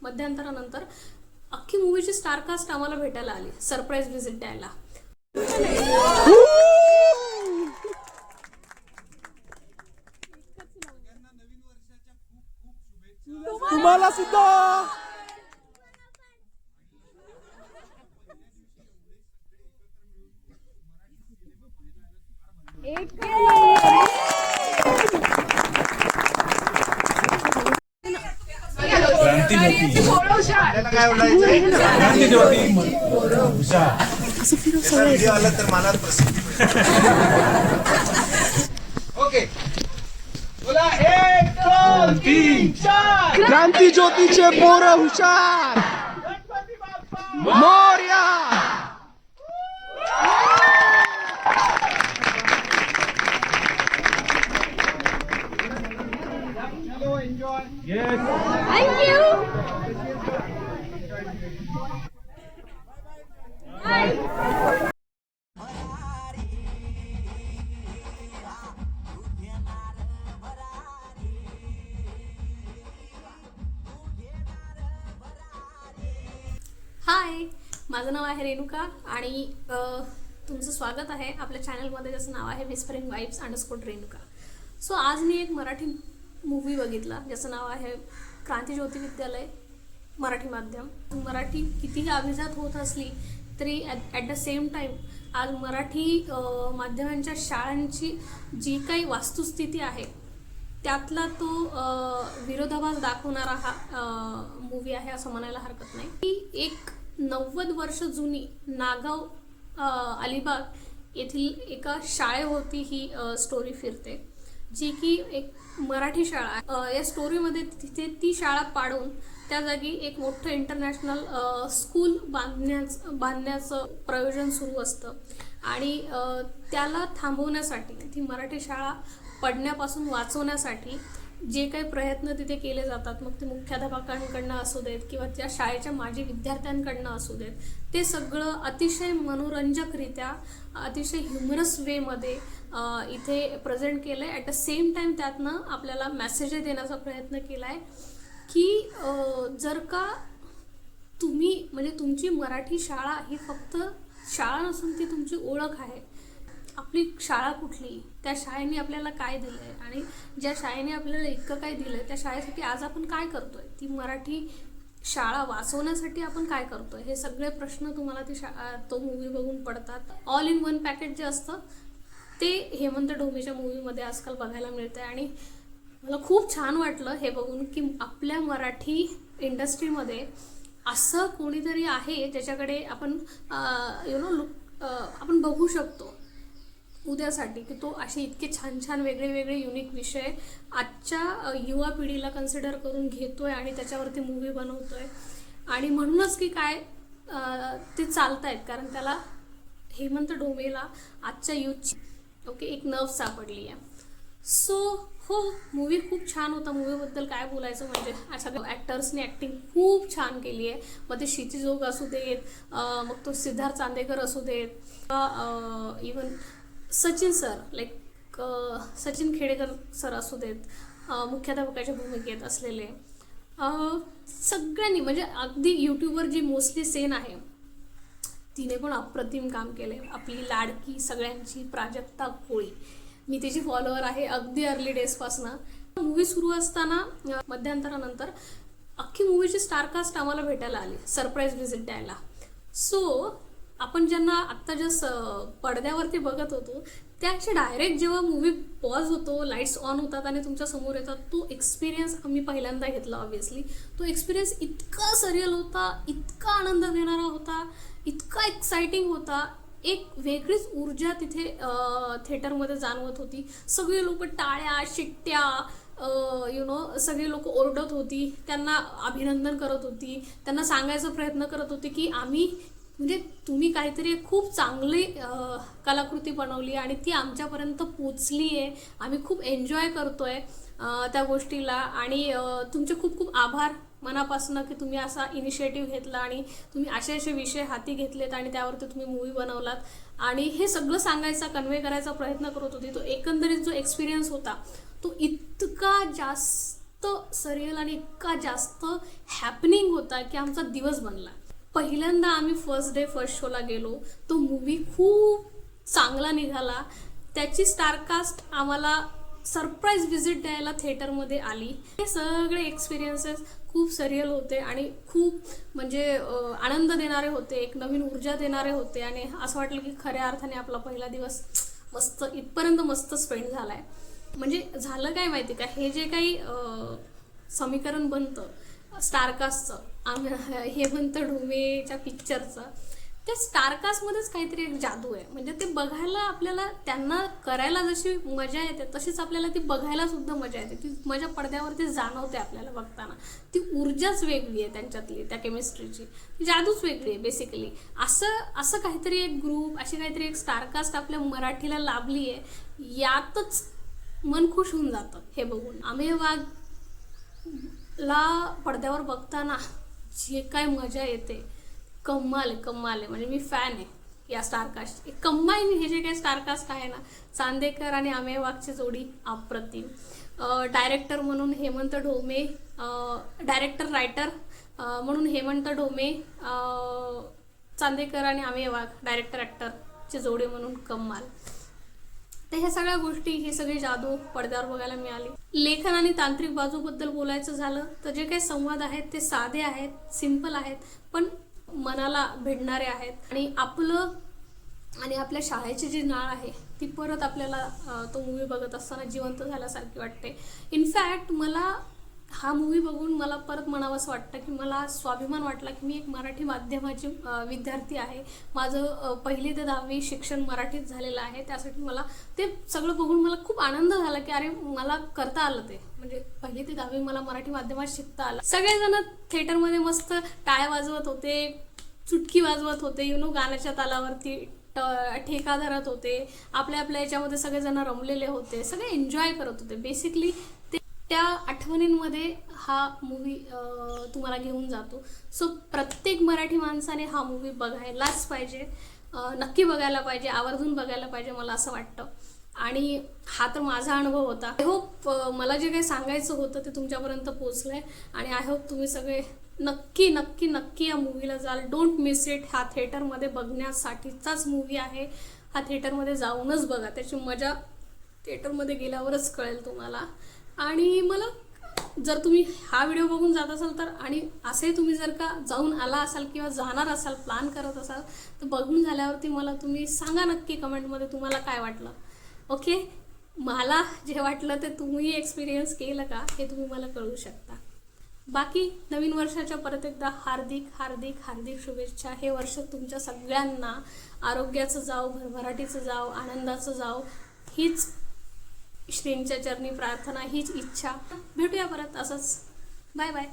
मध्यंतरानंतर अख्खी मूवीची स्टारकास्ट आम्हाला भेटायला आली, सरप्राईज व्हिजिट द्यायला. तुम्हाला सुद्धा ओके बोला 1 2 3 4 क्रांती ज्योतीचे पोरं हुशार मोरया. हाय, माझं नाव आहे रेणुका आणि तुमचं स्वागत आहे आपल्या चॅनलमध्ये, ज्याचं नाव आहे विस्परिंग वाइब्स _ रेणुका. सो आज मी एक मराठी मूवी बघितला ज्याचं नाव आहे क्रांती ज्योती विद्यालय मराठी माध्यम. मराठी कितीही अभिजात होत असली तरी ॲट द सेम टाईम आज मराठी माध्यमांच्या शाळांची जी काही वास्तुस्थिती आहे त्यातला तो विरोधाभास दाखवणारा हा मूवी आहे असं म्हणायला हरकत नाही. ही एक 90 वर्ष जुनी नागाव अलिबाग येथील एका शाळेवरती ही स्टोरी फिरते, जी की एक मराठी शाळा आहे. या स्टोरीमध्ये तिथे ती शाळा पाडून त्या जागी एक मोठं इंटरनॅशनल स्कूल बांधण्याचं प्रयोजन सुरू असतं आणि त्याला थांबवण्यासाठी, ती मराठी शाळा पडण्यापासून वाचवण्यासाठी जे काही प्रयत्न तिथे केले जातात, मग ते मुख्याध्यापकांकडनं असू देत किंवा त्या शाळेच्या माजी विद्यार्थ्यांकडनं असू देत, ते सगळं अतिशय मनोरंजकरित्या, अतिशय ह्युमरस वेमध्ये इथे प्रेझेंट केलं आहे. ॲट द सेम टाईम त्यातनं आपल्याला मेसेज देण्याचा प्रयत्न केला आहे की जर का तुम्ही म्हणजे तुमची मराठी शाळा ही फक्त शाळा नसून ती तुमची ओळख आहे. आपली शाळा कुठली, त्या शाळेने आपल्याला काय दिलं आहे आणि ज्या शाळेने आपल्याला इतकं काय दिलं आहे त्या शाळेसाठी आज आपण काय करतो आहे, ती मराठी शाळा वाचवण्यासाठी आपण काय करतो आहे, हे सगळे प्रश्न तुम्हाला तो मूवी बघून पडतात. ऑल इन वन पॅकेज जे असतं ते हेमंत ढोमेच्या मूवीमध्ये आजकाल बघायला मिळतं आहे आणि मला खूप छान वाटलं हे बघून की आपल्या मराठी इंडस्ट्रीमध्ये असं कोणीतरी आहे ज्याच्याकडे आपण आपण बघू शकतो उद्यासाठी, की तो असे इतके छान छान वेगळे युनिक विषय आजच्या युवा पिढीला कन्सिडर करून घेतोय आणि त्याच्यावरती मूवी बनवतोय. आणि म्हणूनच की काय ते चालतायत, कारण त्याला हेमंत ढोमेला आजच्या यूथची एक नर्व सापडली आहे. सो हो, मूवी खूप छान होता. मूवीबद्दल काय बोलायचं म्हणजे सगळ्या ॲक्टर्सने ॲक्टिंग खूप छान केली आहे. मग ते क्षितिज जोग असू देत, मग तो सिद्धार्थ चांदेकर असू देत, even Sachin sir Sachin Khedekar sir असू देत, मुख्याध्यापकाच्या भूमिकेत असलेले सगळ्यांनी, म्हणजे अगदी यूट्यूबवर जी मोस्टली सेन आहे तिने पण अप्रतिम काम केले. आपली लाडकी सगळ्यांची प्राजक्ता कोळी, मी तिची फॉलोअर आहे अगदी अर्ली डेजपासनं. मूवी सुरू असताना मध्यंतरानंतर अख्खी मूवीची स्टारकास्ट आम्हाला भेटायला आली, सरप्राईज व्हिजिट द्यायला. सो आपण ज्यांना आत्ता जस्ट पडद्यावरती बघत होतो त्याची डायरेक्ट जेव्हा मूवी पॉज होतो, लाईट्स ऑन होतात आणि तुमच्या समोर येतात, तो एक्सपिरियन्स आम्ही पहिल्यांदा घेतला. ऑब्व्हियसली तो एक्सपिरियन्स इतका सरियल होता, इतका आनंद देणारा होता, इतका एक्साइटिंग होता. एक वेगळीच ऊर्जा तिथे थिएटरमध्ये जाणवत होती. सगळे लोक टाळ्या शिट्ट्या सगळे लोक ओरडत होती, त्यांना अभिनंदन करत होती, त्यांना सांगायचा प्रयत्न करत होते की आम्ही म्हणजे तुम्ही काहीतरी खूप चांगली कलाकृती बनवली आणि ती आमच्यापर्यंत पोचली आहे, आम्ही खूप एन्जॉय करतोय त्या गोष्टीला आणि तुमचे खूप खूप आभार मनापासून की तुम्ही असा इनिशिएटिव्ह घेतला आणि तुम्ही असे विषय हाती घेतलेत आणि त्यावरती तुम्ही मूवी बनवलात आणि हे सगळं सांगायचा कन्वे करायचा प्रयत्न करत होती. तो एकंदरीत जो एक्सपिरियन्स होता तो इतका जास्त सरियल आणि इतका जास्त हॅपनिंग होता की आमचा दिवस बनला. पहिल्यांदा आम्ही फर्स्ट डे फर्स्ट शोला गेलो. तो मूवी खूप चांगला निघाला. त्याची स्टारकास्ट आम्हाला सरप्राईज विजिट द्यायला थिएटरमध्ये आली. हे सगळे एक्सपिरियन्सेस खूप सरियल होते आणि खूप म्हणजे आनंद देणारे होते, एक नवीन ऊर्जा देणारे होते आणि असं वाटलं की खऱ्या अर्थाने आपला पहिला दिवस मस्त इथपर्यंत मस्त स्पेंड झाला आहे. म्हणजे झालं काय माहिती का, हे जे काही समीकरण बनतं स्टारकास्टचं, हेमंत ढोमेच्या पिक्चरचं, त्या स्टारकास्टमध्येच काहीतरी एक जादू आहे. म्हणजे ते बघायला आपल्याला, त्यांना करायला जशी मजा येते तशीच आपल्याला ती बघायला सुद्धा मजा येते. ती मजा पडद्यावरती जाणवते आपल्याला बघताना. ती ऊर्जाच वेगळी आहे त्यांच्यातली, त्या केमिस्ट्रीची जादूच वेगळी आहे बेसिकली. असं काहीतरी एक ग्रुप, अशी काहीतरी एक स्टारकास्ट आपल्या मराठीला लाभली आहे, यातच मन खुश होऊन जातं हे बघून. अमेय वाघला पडद्यावर बघताना जे काय मजा येते, कमाल आहे. म्हणजे मी फॅन आहे या स्टारकास्ट. कंबाईन हे जे काही स्टारकास्ट आहे ना, चांदेकर आणि अमेय वाघची जोडी अप्रतिम. डायरेक्टर म्हणून हेमंत ढोमे, डायरेक्टर रायटर म्हणून हेमंत ढोमे, चांदेकर आणि अमेय वाघ डायरेक्टर ॲक्टरची जोडी म्हणून कमाल. तर ह्या सगळ्या गोष्टी, हे सगळे जादू पडद्यावर बघायला मिळाली. लेखन आणि तांत्रिक बाजूबद्दल बोलायचं झालं तर जे काही संवाद आहेत ते साधे आहेत, सिंपल आहेत, पण मनाला भिडणारे आहेत. आणि आपलं आणि आपल्या शाळेची जी नाळ आहे ती परत आपल्याला तो मूवी बघत असताना जिवंत झाल्यासारखी वाटते. इनफॅक्ट मला हा मूवी बघून मला परत म्हणावंसं वाटतं की मला स्वाभिमान वाटला की मी एक मराठी माध्यमाची विद्यार्थी आहे. माझं 1ली ते 10वी शिक्षण मराठीत झालेलं आहे. त्यासाठी मला ते सगळं बघून मला खूप आनंद झाला की अरे मला करता आलं ते. म्हणजे 1ली ते 10वी मला मराठी माध्यमात शिकता आलं. सगळेजण थिएटरमध्ये मस्त टाळ्या वाजवत होते, चुटकी वाजवत होते, गाण्याच्या तालावरती ठेका धरत होते. आपल्या याच्यामध्ये सगळेजण रमलेले होते, सगळे एन्जॉय करत होते. बेसिकली त्या आठवणींमध्ये हा मूवी तुम्हाला घेऊन जातो. सो प्रत्येक मराठी माणसाने हा मूवी बघायलाच पाहिजे, नक्की बघायला पाहिजे, आवर्जून बघायला पाहिजे, मला असं वाटतं. आणि हा तर माझा अनुभव होता. आय होप मला जे काही सांगायचं होतं ते तुमच्यापर्यंत पोचलं आहे. आणि आय होप तुम्ही सगळे नक्की नक्की नक्की या मूवीला जाल. Don't miss it. हा थिएटरमध्ये बघण्यासाठीचाच मूवी आहे. हा थिएटरमध्ये जाऊनच बघा. त्याची मजा थिएटरमध्ये गेल्यावरच कळेल तुम्हाला. आणि मला जर तुम्ही हा व्हिडिओ बघून जात असाल तर, आणि असे तुम्ही जर का जाऊन आला असाल किंवा जाणार असाल, प्लॅन करत असाल, तर बघून झाल्यावरती मला तुम्ही सांगा नक्की कमेंटमध्ये तुम्हाला काय वाटलं. ओके, मला जे वाटलं ते तुम्ही एक्सपिरियन्स केलं का हे तुम्ही मला कळवू शकता. बाकी नवीन वर्षाच्या परत एकदा हार्दिक हार्दिक हार्दिक शुभेच्छा. हे वर्ष तुमच्या सगळ्यांना आरोग्याचं जाव, भरभराटीचं जाव, आनंदाचं जाव, हीच श्रींच्या चरणी प्रार्थना, हीच इच्छा. भेटूया परत असंच. Bye bye.